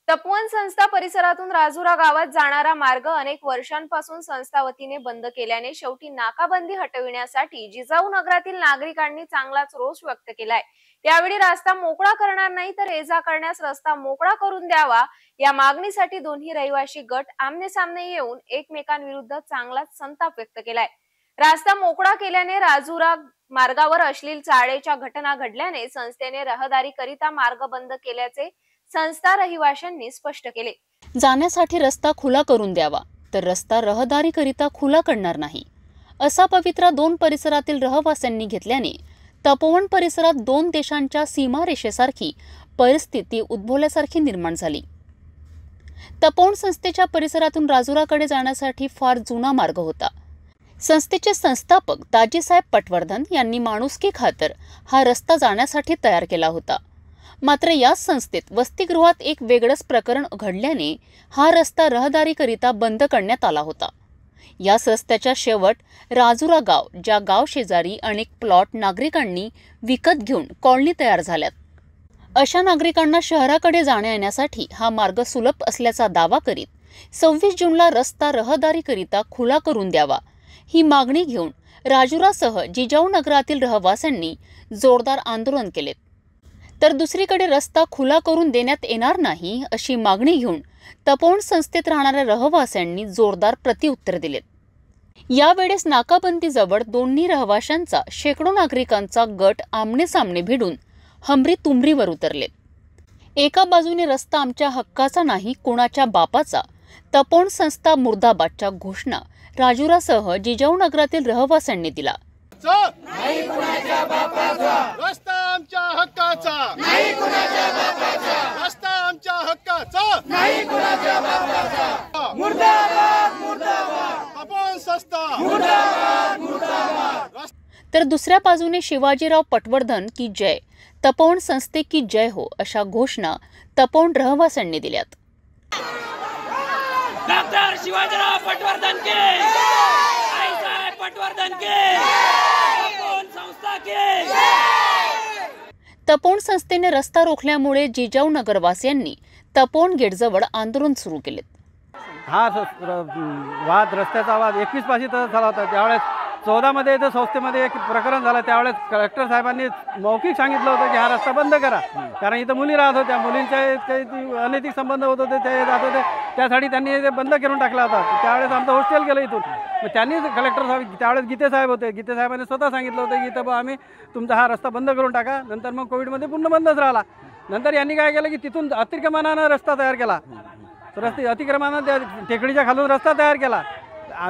तपोवन संस्था परिसरातून राजुरा गावात जाणारा मार्ग अनेक वर्षांपासून संस्था वतीने बंद केल्याने शेवटी नाकाबंदी हटविण्यासाठी जिजाऊ नगरातील नागरिकांनी चांगलाच रोष व्यक्त केलाय। त्यावेळी रस्ता मोकळा करणार नाही तर ये-जा करण्यास रस्ता मोकळा करून द्यावा या मागणीसाठी दोन्ही रहिवासी गट आमने-सामने येऊन एकमेकांविरुद्ध चांगलाच संताप व्यक्त केलाय। रस्ता मोकळा केल्याने राजुरा मार्गावर अश्लील चाळेच्या घटना घडल्याने संस्थेने रहदारीकरिता मार्ग बंद केल्याचे संस्था रहिवाशांनी स्पष्ट केले। जाण्यासाठी रस्ता खुला करून द्यावा तर रस्ता रहदारीकरिता खुला करणार नाही असा पवित्रा दोन परिसरातील रहिवाशांनी घेतल्याने तपोवन परिसरात दोन देशांच्या सीमारेषेसारखी परिस्थिती उद्भवल्यासारखी निर्माण झाली। तपोवन संस्थेच्या परिसरातून राजुराकडे जाण्यासाठी फार जुना मार्ग होता। संस्थेचे संस्थापक दाजीसाहेब पटवर्धन यांनी माणुसकी खातर हा रस्ता जाण्यासाठी तयार केला होता। मात्र याच संस्थेत वसतिगृहात एक वेगळंच प्रकरण घडल्याने हा रस्ता रहदारीकरिता बंद करण्यात आला होता। या रस्त्याच्या शेवट राजुरा गाव, ज्या गाव शेजारी अनेक प्लॉट नागरिकांनी विकत घेऊन कॉलनी तयार झाल्यात। अशा नागरिकांना शहराकडे जाण्या येण्यासाठी हा मार्ग सुलभ असल्याचा दावा करीत 26 जूनला रस्ता रहदारीकरिता खुला करून द्यावा ही मागणी घेऊन राजुरासह जिजाऊ नगरातील रहिवाशांनी जोरदार आंदोलन केले। तर दुसरीकडे रस्ता खुला करून देण्यात येणार नाही अशी मागणी घेऊन तपोवन संस्थेत राहणाऱ्या रहिवाशांनी जोरदार प्रतिउत्तर दिले। यावेळेस नाकाबंदीजवळ दोन्ही रहिवाशांचा शेकडो नागरिकांचा गट आमने-सामने भिडून हमरी तुमरीवर उतरले। एका बाजूने रस्ता आमच्या हक्काचा नाही कोणाच्या बापाचा, तपोवन संस्था मुर्दाबादच्या घोषणा राजुरासह जिजाऊ नगरातील रहिवाशांनी दिला। नाही कुणाच्या बापाचा रस्ता आमच्या हक्काचा, नाही कुणाच्या बापाचा रस्ता आमच्या हक्काचा, नाही कुणाच्या बापाचा। मुर्दाबाद मुर्दाबाद तपोवन संस्था, मुर्दाबाद मुर्दाबाद। तर दुसऱ्या बाजूने शिवाजीराव पटवर्धन की जय, तपोवन संस्थे की जय हो अशा घोषणा तपोवन रहिवाशांनी दिल्यात। डॉक्टर शिवाजीराव पटवर्धन के, आईसाहेब पटवर्धन के, तपोवन संस्था के। तपोवन संस्थेने रस्ता रोखल्यामुळे जिजाऊ नगरवासियांनी तपोवन गेटजवळ आंदोलन सुरू केले। हा वाद, रस्त्याचा वाद 21 पाशी तसा झाला होता। त्यावेळेस 14 मध्ये इथं संस्थेमध्ये एक प्रकरण झालं। त्यावेळेस कलेक्टर साहेबांनी मौखिक सांगितलं होतं की हा रस्ता बंद करा, कारण इथं मुली राहत होत्या, मुलींचे काही अनैतिक संबंध होत होते, ते जात होते, त्यासाठी त्यांनी ते बंद करून टाकला होता। त्यावेळेस आमचं हॉस्टेल गेलं इथून। मग त्यांनी कलेक्टर साहेब, त्यावेळेस गीते साहेब होते, गीते साहेबांनी स्वतः सांगितलं होतं की इथं आम्ही तुमचा हा रस्ता बंद करून टाका। नंतर मग कोविडमध्ये पूर्ण बंदच राहिला। नंतर यांनी काय केलं की तिथून अतिक्रमणानं रस्ता तयार केला, रस्ते अतिक्रमणानं त्या टेकडीच्या खालून रस्ता तयार केला।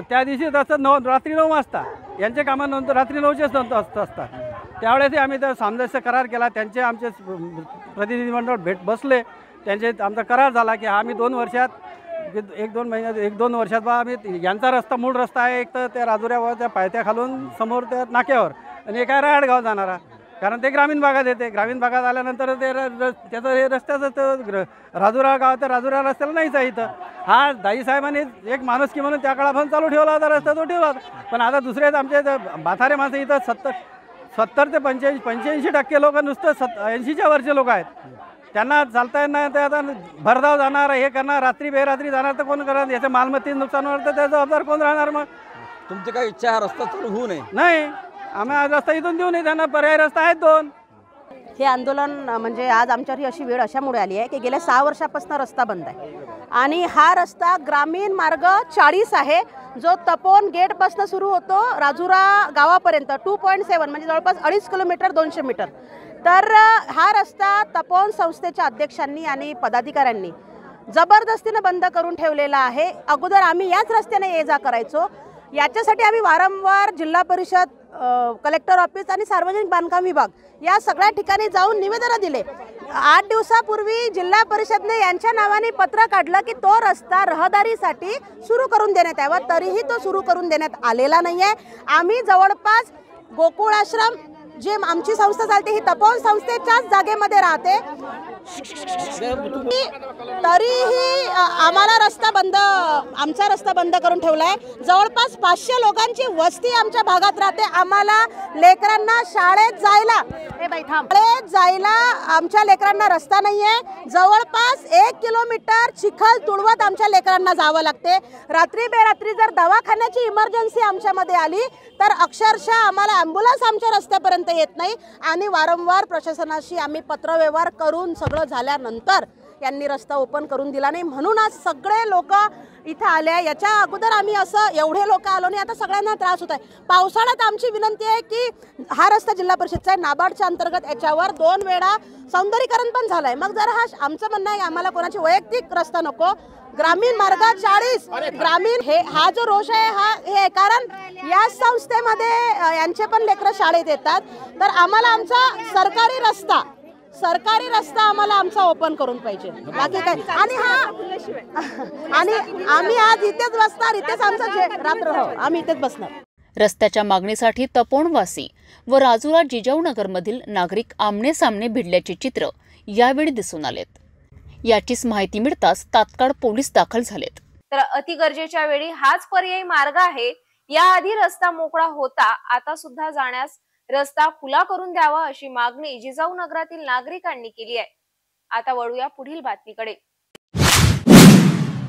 त्या दिवशी रस्ता रात्री 9 वाजता, यांचे कामानंतर रात्री 9चेच असतात। त्यावेळेस आम्ही त्या सामंजस्य करार केला, त्यांचे आमचे प्रतिनिधिमंडळ बसले, त्यांचे आमचा करार झाला की आम्ही 2 वर्षात, 1-2 वर्षात बा आम्ही यांचा रस्ता, मूळ रस्ता आहे एक तर त्या राजुऱ्यावर त्या पायथ्या खालून समोर त्या नाक्यावर, आणि एक आहे रायडगाव जाणारा, कारण ते ग्रामीण भागात येते। ग्रामीण भागात आल्यानंतर ते त्याचं हे रस्त्याचं राजुरा गाव तर राजुरा रस्त्याला नाहीच आहे इथं। हा दाजीसाहेबांनी एक माणुसकी म्हणून त्या काळापासून चालू ठेवला होता, रस्ता तो ठेवला होता। पण आता दुसरे आमचे म्हातारे माणसं इथं 70 ते 85% लोक नुसतं 80च्या वरचे लोक आहेत। त्यांना चालता येत नाही, ते आता भरधाव जाणार, हे करणार, रात्री बेरात्री जाणार तर कोण करणार? याच्या मालमत्तेचं नुकसान होणार तर त्याचा जबाबदार कोण राहणार? मग तुमची काय इच्छा हा रस्ता चालू होऊ नये? नाही, आम्ही आज रस्ता इथून देऊ नये, त्यांना पर्याय रस्ता आहेत 2। हे आंदोलन म्हणजे आज आमच्यावर ही अशी वेळ अशामुळे आली आहे की गेल्या 6 वर्षापासून रस्ता बंद आहे, आणि हा रस्ता ग्रामीण मार्ग 40 आहे, जो तपोवन गेटपासून सुरू होतो राजुरा गावापर्यंत 2.7 म्हणजे जवळपास 2.5 किलोमीटर 200 मीटर। तर हा रस्ता तपोवन संस्थेच्या अध्यक्षांनी आणि पदाधिकाऱ्यांनी जबरदस्तीने बंद करून ठेवलेला आहे। अगोदर आम्ही याच रस्त्याने ये जा करायचो, याच्यासाठी आम्ही वारंवार जिल्हा परिषद, कलेक्टर ऑफिस आणि सार्वजनिक बांधकाम विभाग या सगळ्या ठिकाणी जाऊन निवेदन दिले। 8 दिवसापूर्वी जिल्हा परिषदने यांच्या नावाने पत्र काढलं की तो रस्ता रहदारीसाठी सुरू करून देण्यात यावा, तरीही तो सुरू करून देण्यात आलेला नाही आहे। आम्ही जवळपास गोकुळ आश्रम, जे आमची संस्था चालते ही तपोवन संस्थेच्याच जागेमध्ये राहते, तरीही आम्हाला रस्ता बंद, आमचा रस्ता बंद करून ठेवलाय. जवळपास 500 लोकांची वस्ती आमच्या भागात राहते. आम्हाला लेकरांना शाळेत जायला शाळेत जायला आमच्या लेकरांना रस्ता नाहीये. जवळपास 1 किलोमीटर चिखल तुडवत आमच्या लेकरांना जावं लागते. रात्री बेरात्री जर दवाखान्याची इमर्जन्सी आमच्यामध्ये आली तर अक्षरशः आम्हाला ॲम्ब्युलन्स आमच्या रस्त्यापर्यंत येत नाही. आणि वारंवार प्रशासनाशी आम्ही पत्रव्यवहार करून सगळं झाल्यानंतर यांनी रस्ता ओपन करून दिला नाही. म्हणून आज सगळे लोक इथं आले. याच्या अगोदर आम्ही असं एवढे लोक आलो नाही. आता सगळ्यांना त्रास होत आहे. पावसाळ्यात आमची विनंती आहे की हा रस्ता जिल्हा परिषदचा आहे, नाबार्डच्या अंतर्गत याच्यावर 2 वेळा सौंदर्यीकरण पण झालं आहे. मग जर आमचं म्हणणं आहे आम्हाला कोणाची वैयक्तिक रस्ता नको, ग्रामीण मार्ग 40 ग्रामीण हा जो रोष आहे हा हे कारण या संस्थेमध्ये यांचे पण लेकरं शाळेत येतात. तर आम्हाला आमचा सरकारी रस्ता आम्हाला आमचा ओपन करून पाहिजे, बाकी काय. आणि आम्ही आज इथेच बसणार, इथेच आमचं रात्र आम्ही इथेच बसणार. रस्त्याच्या मागणीसाठी तपोवनवासी व राजुरा जिजाऊनगरमधील नागरिक आमने सामने भिडल्याचे चित्र यावेळी दिसून आलेत. याचीच माहिती मिळताच तात्काळ पोलीस दाखल झालेत. तर अतिगरजेच्या वेळी हाच पर्यायी मार्ग आहे. याआधी रस्ता मोकळा होता, आता सुद्धा जाण्यास रस्ता खुला करून द्यावा अशी मागणी जिजाऊ नगरातील नागरिकांनी केली आहे. आता वळूया पुढील बातमीकडे.